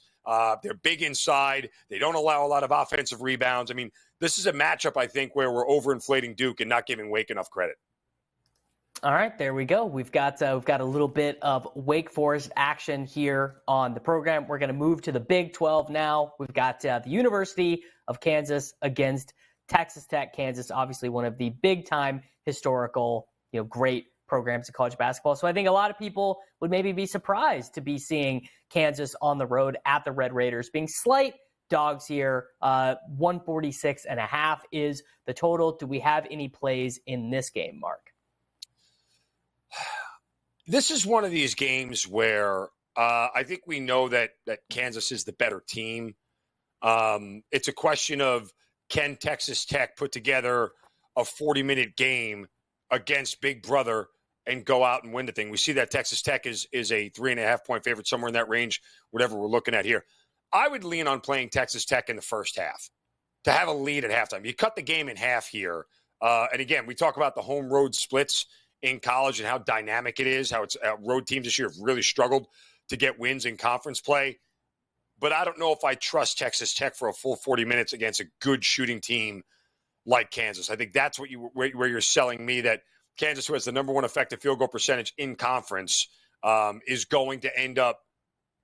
They're big inside. They don't allow a lot of offensive rebounds. I mean, this is a matchup, I think, where we're overinflating Duke and not giving Wake enough credit. All right, there we go. We've got a little bit of Wake Forest action here on the program. We're going to move to the Big 12 now. We've got the University of Kansas against Texas Tech. Kansas, obviously one of the big-time historical, great programs in college basketball. So I think a lot of people would maybe be surprised to be seeing Kansas on the road at the Red Raiders, being slight dogs here. 146.5 is the total. Do we have any plays in this game, Mark? This is one of these games where I think we know that Kansas is the better team. It's a question of, can Texas Tech put together a 40-minute game against Big Brother and go out and win the thing? We see that Texas Tech is a 3.5-point favorite, somewhere in that range, whatever we're looking at here. I would lean on playing Texas Tech in the first half to have a lead at halftime. You cut the game in half here. And again, we talk about the home road splits in college and how dynamic it is, how it's road teams this year have really struggled to get wins in conference play. But I don't know if I trust Texas Tech for a full 40 minutes against a good shooting team like Kansas. I think that's where you're selling me that Kansas, who has the number one effective field goal percentage in conference, is going to end up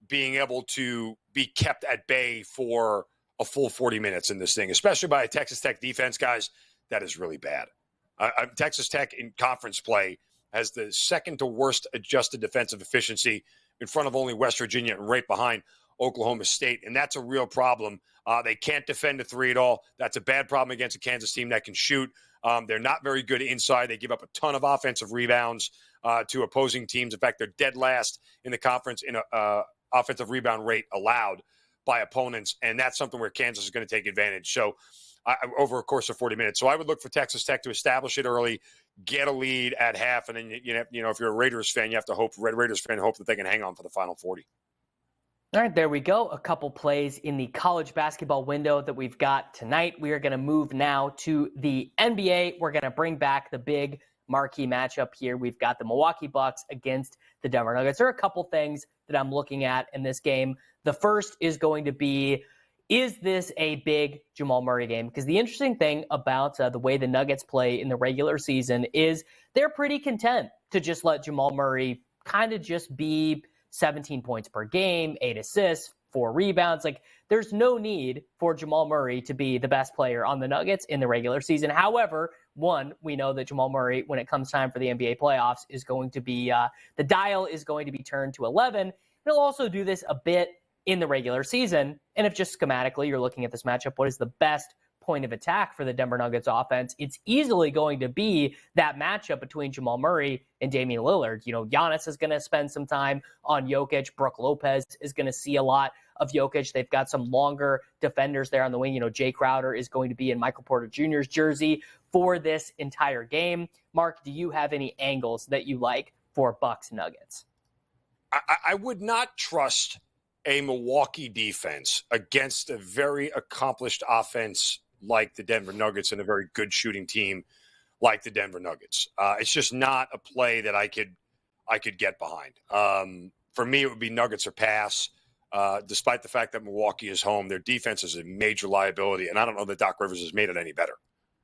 being able to be kept at bay for a full 40 minutes in this thing, especially by a Texas Tech defense, guys. That is really bad. Texas Tech in conference play has the second to worst adjusted defensive efficiency in front of only West Virginia and right behind Oklahoma State, and that's a real problem. They can't defend a three at all. That's a bad problem against a Kansas team that can shoot. They're not very good inside. They give up a ton of offensive rebounds to opposing teams. In fact, they're dead last in the conference in offensive rebound rate allowed by opponents, and that's something where Kansas is going to take advantage. So over a course of 40 minutes. So I would look for Texas Tech to establish it early, get a lead at half, and then, if you're a Raiders fan, you have to hope, Red Raiders fan, hope that they can hang on for the final 40. All right, there we go. A couple plays in the college basketball window that we've got tonight. We are going to move now to the NBA. We're going to bring back the big marquee matchup here. We've got the Milwaukee Bucks against the Denver Nuggets. There are a couple things that I'm looking at in this game. The first is going to be, is this a big Jamal Murray game? Because the interesting thing about the way the Nuggets play in the regular season is they're pretty content to just let Jamal Murray kind of just be 17 points per game, 8 assists, 4 rebounds. Like, there's no need for Jamal Murray to be the best player on the Nuggets in the regular season. However, one, we know that Jamal Murray, when it comes time for the NBA playoffs, is going to be, the dial is going to be turned to 11. He'll also do this a bit in the regular season. And if just schematically you're looking at this matchup, what is the best point of attack for the Denver Nuggets offense, it's easily going to be that matchup between Jamal Murray and Damian Lillard. Giannis is going to spend some time on Jokic. Brook Lopez is going to see a lot of Jokic. They've got some longer defenders there on the wing. Jay Crowder is going to be in Michael Porter Jr.'s jersey for this entire game. Mark, do you have any angles that you like for Bucks Nuggets? I would not trust a Milwaukee defense against a very accomplished offense like the Denver Nuggets and a very good shooting team like the Denver Nuggets. It's just not a play that I could get behind. For me, it would be Nuggets or pass. Despite the fact that Milwaukee is home, their defense is a major liability, and I don't know that Doc Rivers has made it any better.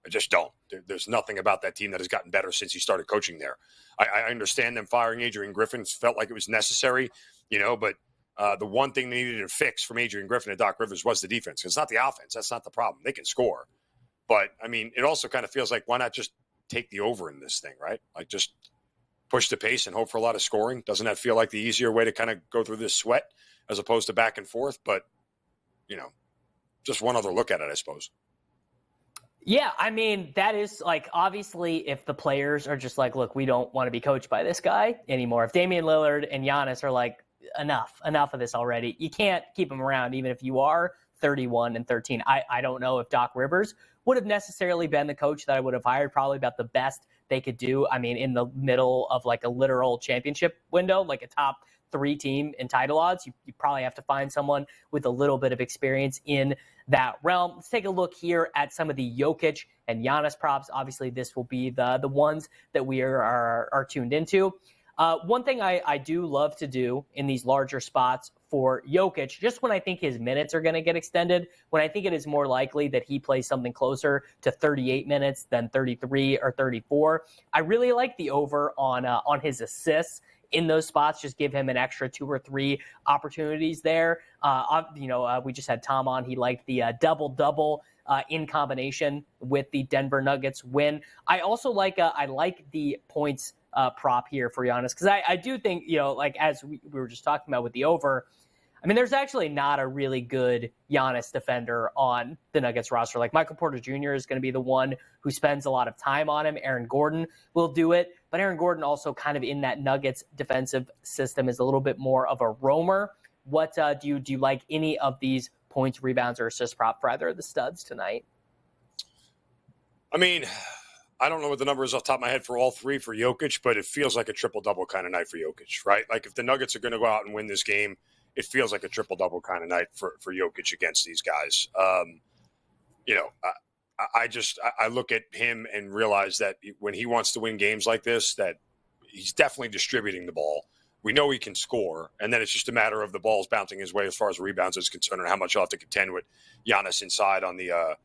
I just don't. There's nothing about that team that has gotten better since he started coaching there. I understand them firing Adrian Griffin felt like it was necessary, but the one thing they needed to fix from Adrian Griffin and Doc Rivers was the defense. It's not the offense. That's not the problem. They can score. But, it also kind of feels like why not just take the over in this thing, right? Like just push the pace and hope for a lot of scoring. Doesn't that feel like the easier way to kind of go through this sweat as opposed to back and forth? But, just one other look at it, I suppose. Yeah, that is obviously if the players are just like, look, we don't want to be coached by this guy anymore. If Damian Lillard and Giannis are like, enough of this already, you can't keep them around even if you are 31-13. I don't know if Doc Rivers would have necessarily been the coach that I would have hired, probably about the best they could do. In the middle of a literal championship window, like a top 3 team in title odds, you probably have to find someone with a little bit of experience in that realm. Let's take a look here at some of the Jokic and Giannis props. Obviously, this will be the ones that we are tuned into. One thing I do love to do in these larger spots for Jokic, just when I think his minutes are going to get extended, when I think it is more likely that he plays something closer to 38 minutes than 33 or 34, I really like the over on his assists in those spots. Just give him an extra 2 or 3 opportunities there. We just had Tom on. He liked the double-double in combination with the Denver Nuggets win. I also like the points prop here for Giannis, because I do think, as we were just talking about with the over, there's actually not a really good Giannis defender on the Nuggets roster. Like Michael Porter Jr. is going to be the one who spends a lot of time on him. Aaron Gordon will do it, but Aaron Gordon also kind of in that Nuggets defensive system is a little bit more of a roamer. What do you like any of these points, rebounds, or assist prop for either of the studs tonight? I don't know what the number is off the top of my head for all 3 for Jokic, but it feels like a triple-double kind of night for Jokic, right? Like if the Nuggets are going to go out and win this game, it feels like a triple-double kind of night for Jokic against these guys. I look at him and realize that when he wants to win games like this, that he's definitely distributing the ball. We know he can score, and then it's just a matter of the balls bouncing his way as far as rebounds is concerned and how much he'll have to contend with Giannis inside on the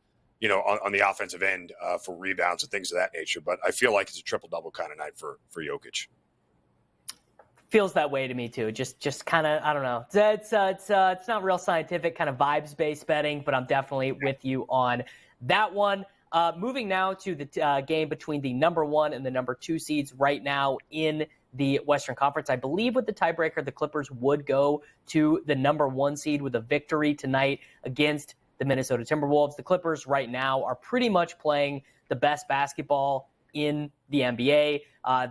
on the offensive end for rebounds and things of that nature. But I feel like it's a triple-double kind of night for Jokic. Feels that way to me too. Just kind of, I don't know. It's not real scientific, kind of vibes-based betting, but I'm definitely with you on that one. Moving now to the game between the number 1 and the number 2 seeds right now in the Western Conference. I believe with the tiebreaker, the Clippers would go to the number 1 seed with a victory tonight against the Minnesota Timberwolves. The Clippers right now are pretty much playing the best basketball in the NBA.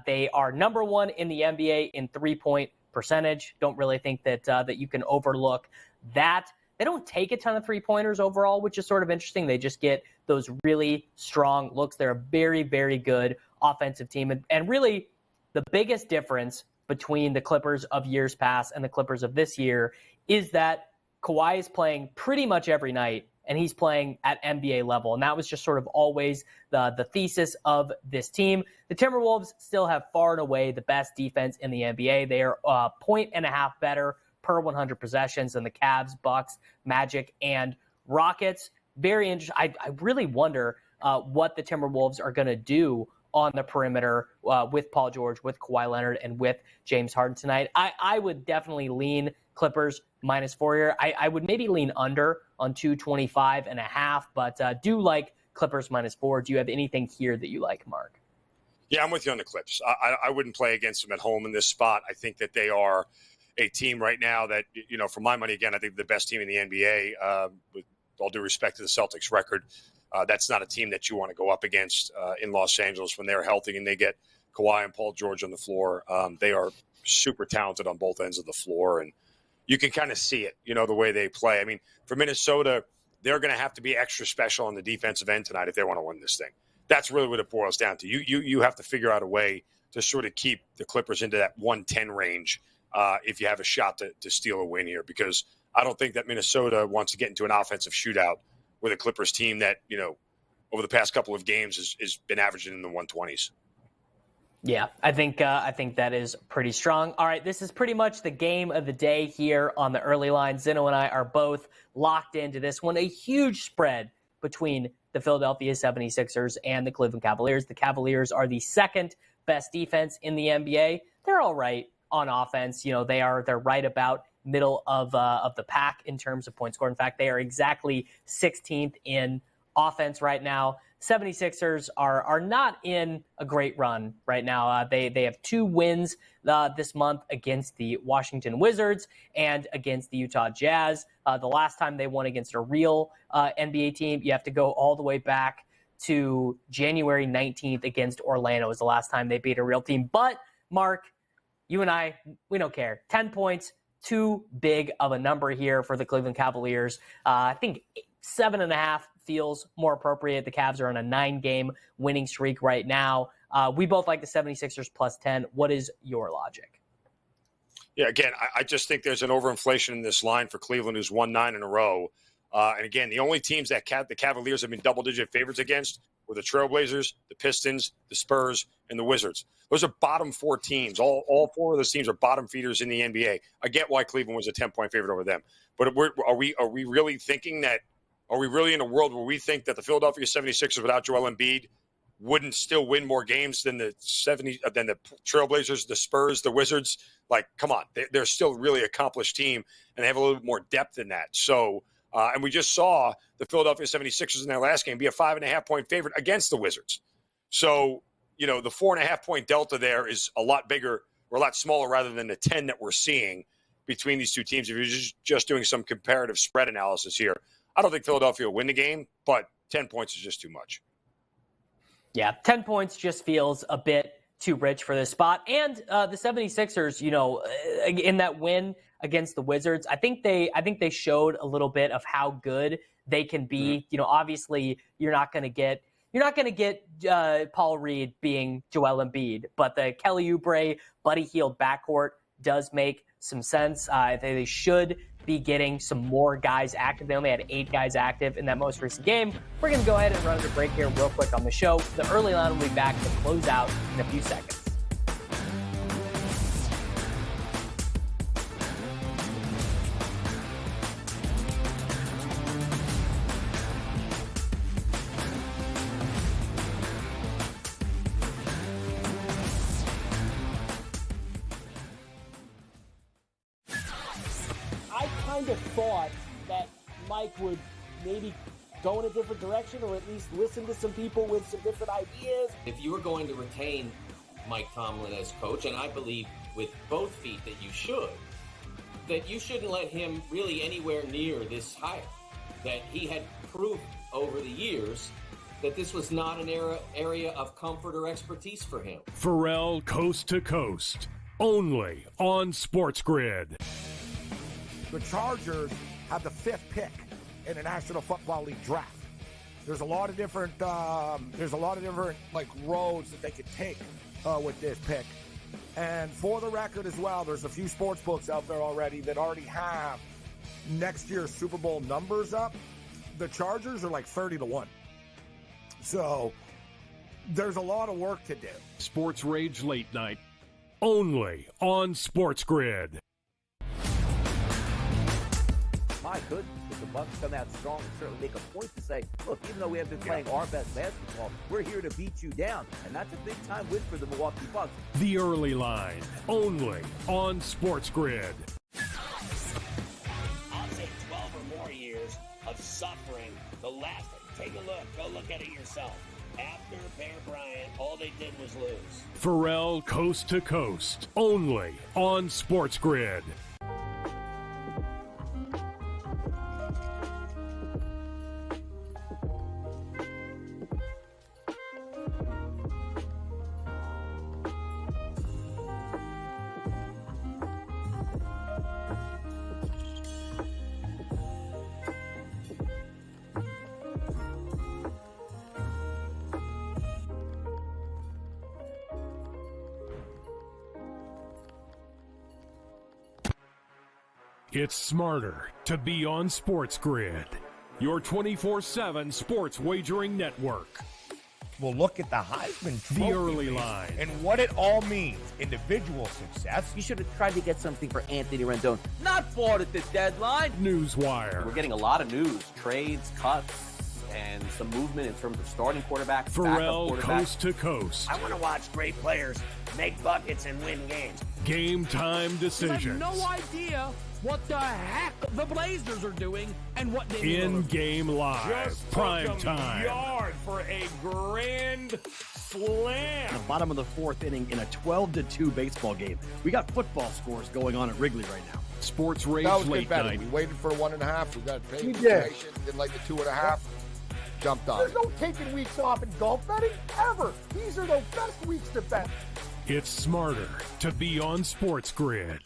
They are number 1 in the NBA in 3-point percentage. Don't really think that you can overlook that. They don't take a ton of 3-pointers overall, which is sort of interesting. They just get those really strong looks. They're a very, very good offensive team. And really, the biggest difference between the Clippers of years past and the Clippers of this year is that Kawhi is playing pretty much every night, and he's playing at NBA level. And that was just sort of always the thesis of this team. The Timberwolves still have far and away the best defense in the NBA. They are a 1.5 better per 100 possessions than the Cavs, Bucks, Magic, and Rockets. Very interesting. I really wonder what the Timberwolves are going to do on the perimeter with Paul George, with Kawhi Leonard, and with James Harden tonight. I would definitely lean Clippers -4 here. I would maybe lean under on 225.5, but do like Clippers -4. Do you have anything here that you like, Mark? Yeah, I'm with you on the Clips. I wouldn't play against them at home in this spot. I think that they are a team right now that, for my money, again, I think the best team in the NBA, with all due respect to the Celtics record. That's not a team that you want to go up against in Los Angeles when they're healthy and they get Kawhi and Paul George on the floor. They are super talented on both ends of the floor, and you can kind of see it, the way they play. I mean, for Minnesota, they're going to have to be extra special on the defensive end tonight if they want to win this thing. That's really what it boils down to. You have to figure out a way to sort of keep the Clippers into that 110 range if you have a shot to steal a win here, because I don't think that Minnesota wants to get into an offensive shootout with a Clippers team that, over the past couple of games has been averaging in the 120s. Yeah, I think that is pretty strong. All right, this is pretty much the game of the day here on the early line. Zeno and I are both locked into this one. A huge spread between the Philadelphia 76ers and the Cleveland Cavaliers. The Cavaliers are the second best defense in the NBA. They're all right on offense. They're right about middle of the pack in terms of points scored. In fact, they are exactly 16th in offense right now. 76ers are not in a great run right now. They have 2 wins this month against the Washington Wizards and against the Utah Jazz. The last time they won against a real NBA team, you have to go all the way back to January 19th against Orlando was the last time they beat a real team. But, Mark, you and I, we don't care. 10 points, too big of a number here for the Cleveland Cavaliers. I think 7.5 feels more appropriate. The Cavs are on a 9-game winning streak right now. We both like the 76ers plus 10. What is your logic? Yeah, again, I just think there's an overinflation in this line for Cleveland, who's won 9 in a row. And again, the only teams that the Cavaliers have been double-digit favorites against were the Trailblazers, the Pistons, the Spurs, and the Wizards. Those are bottom 4 teams. All 4 of those teams are bottom feeders in the NBA. I get why Cleveland was a 10-point favorite over them. But are we really thinking that? Are we really in a world where we think that the Philadelphia 76ers without Joel Embiid wouldn't still win more games than the Trailblazers, the Spurs, the Wizards? Like, come on. They're still a really accomplished team, and they have a little bit more depth than that. So, and we just saw the Philadelphia 76ers in their last game be a 5.5-point favorite against the Wizards. So, the 4.5-point delta there is a lot bigger or a lot smaller rather than the 10 that we're seeing between these two teams. If you're just doing some comparative spread analysis here, I don't think Philadelphia will win the game, but 10 points is just too much. Yeah, 10 points just feels a bit too rich for this spot. And the 76ers, in that win against the Wizards, I think they showed a little bit of how good they can be. Mm-hmm. Obviously you're not going to get Paul Reed being Joel Embiid, but the Kelly Oubre, Buddy Hield backcourt does make some sense. They should be getting some more guys active. They only had 8 guys active in that most recent game. We're going to go ahead and run a break here real quick on the show. The early line will be back to close out in a few seconds. Thought that Mike would maybe go in a different direction, or at least listen to some people with some different ideas. If you were going to retain Mike Tomlin as coach, and I believe with both feet that you shouldn't let him really anywhere near this hire. That he had proved over the years that this was not an area of comfort or expertise for him. Pharrell Coast to Coast, only on SportsGrid. The Chargers have the 5th pick in the National Football League draft. There's a lot of different roads that they could take with this pick. And for the record as well, there's a few sports books out there already that already have next year's Super Bowl numbers up. The Chargers are like 30-1. So there's a lot of work to do. Sports Rage Late Night, only on SportsGrid. My goodness, if the Bucks come out strong and certainly make a point to say, look, even though we have been playing our best basketball, we're here to beat you down. And that's a big-time win for the Milwaukee Bucks. The Early Line, only on SportsGrid. I'll say 12 or more years of suffering. The last, take a look. Go look at it yourself. After Bear Bryant, all they did was lose. Pharrell Coast to Coast, only on SportsGrid. It's smarter to be on SportsGrid, your 24/7 sports wagering network. We'll look at the Heisman Trophy The early line. and what it all means. Individual success. You should have tried to get something for Anthony Rendon, not bought at the deadline. Newswire. We're getting a lot of news, trades, cuts, and some movement in terms of starting quarterback, Pharrell, backup quarterback. coast to coast. I want to watch great players make buckets and win games. Game time I decisions. have no idea what the heck the Blazers are doing and what they In-game live. Just Prime took 'em time. yard for a grand slam. The bottom of the fourth inning in a 12-2 baseball game. We got football scores going on at Wrigley right now. Sports Rage That was Late good betting. Night. We waited for 1.5. We got paid We information. Didn't like the 2.5. Jumped on There's it. no taking weeks off in golf betting, ever. These are the best weeks to bet. It's smarter to be on SportsGrid.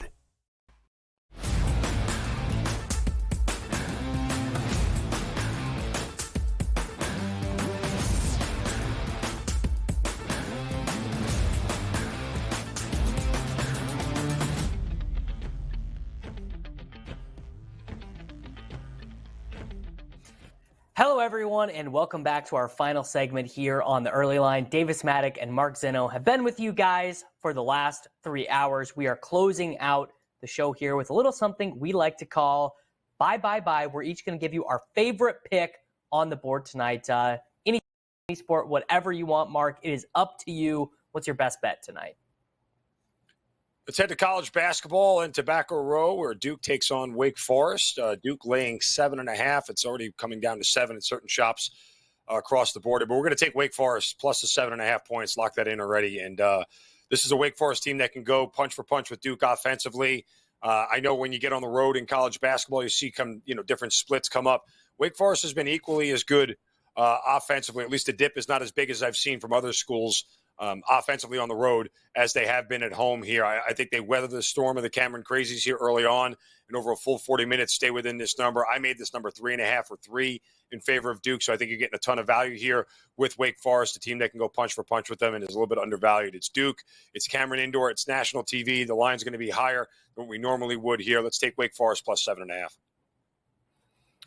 Hello, everyone, and welcome back to our final segment here on the early line. Davis Maddock and Mark Zinno have been with you guys for the last 3 hours. We are closing out the show here with a little something we like to call Bye, Bye, Bye. We're each going to give you our favorite pick on the board tonight. Any sport, whatever you want, Mark, it is up to you. What's your best bet tonight? Let's head to college basketball in Tobacco Row, where Duke takes on Wake Forest. Duke laying 7.5. It's already coming down to 7 in certain shops across the border. But we're going to take Wake Forest plus the 7.5 points. Lock that in already. And this is a Wake Forest team that can go punch for punch with Duke offensively. I know when you get on the road in college basketball, you see different splits come up. Wake Forest has been equally as good offensively. At least the dip is not as big as I've seen from other schools. Offensively on the road as they have been at home here. I think they weather the storm of the Cameron Crazies here early on and over a full 40 minutes stay within this number. I made this number 3.5 or 3 in favor of Duke, so I think you're getting a ton of value here with Wake Forest, a team that can go punch for punch with them and is a little bit undervalued. It's Duke, it's Cameron Indoor, it's national TV. The line's going to be higher than what we normally would here. Let's take Wake Forest plus 7.5.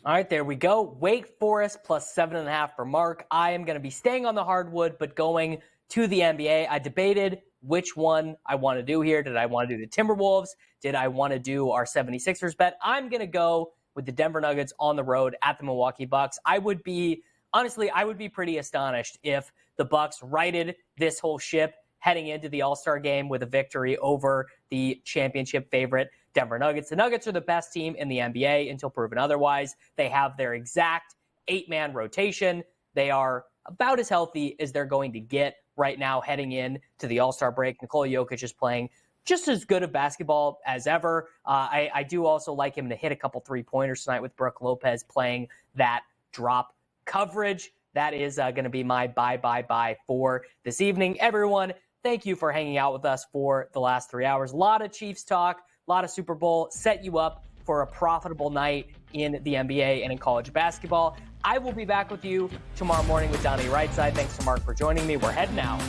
All right, there we go. Wake Forest plus 7.5 for Mark. I am going to be staying on the hardwood, but going to the NBA. I debated which one I want to do here. Did I want to do the Timberwolves? Did I want to do our 76ers bet? I'm going to go with the Denver Nuggets on the road at the Milwaukee Bucks. I would be pretty astonished if the Bucks righted this whole ship heading into the All-Star game with a victory over the championship favorite Denver Nuggets. The Nuggets are the best team in the NBA until proven otherwise. They have their exact 8-man rotation. They are about as healthy as they're going to get right now heading in to the All-Star break. Nikola Jokic is playing just as good of basketball as ever. I do also like him to hit a couple three-pointers tonight with Brook Lopez playing that drop coverage. That is going to be my bye for this evening. Everyone, thank you for hanging out with us for the last 3 hours. A lot of Chiefs talk, a lot of Super Bowl, set you up for a profitable night in the NBA and in college basketball. I will be back with you tomorrow morning with Donnie Rightside. Thanks to Mark for joining me. We're heading out.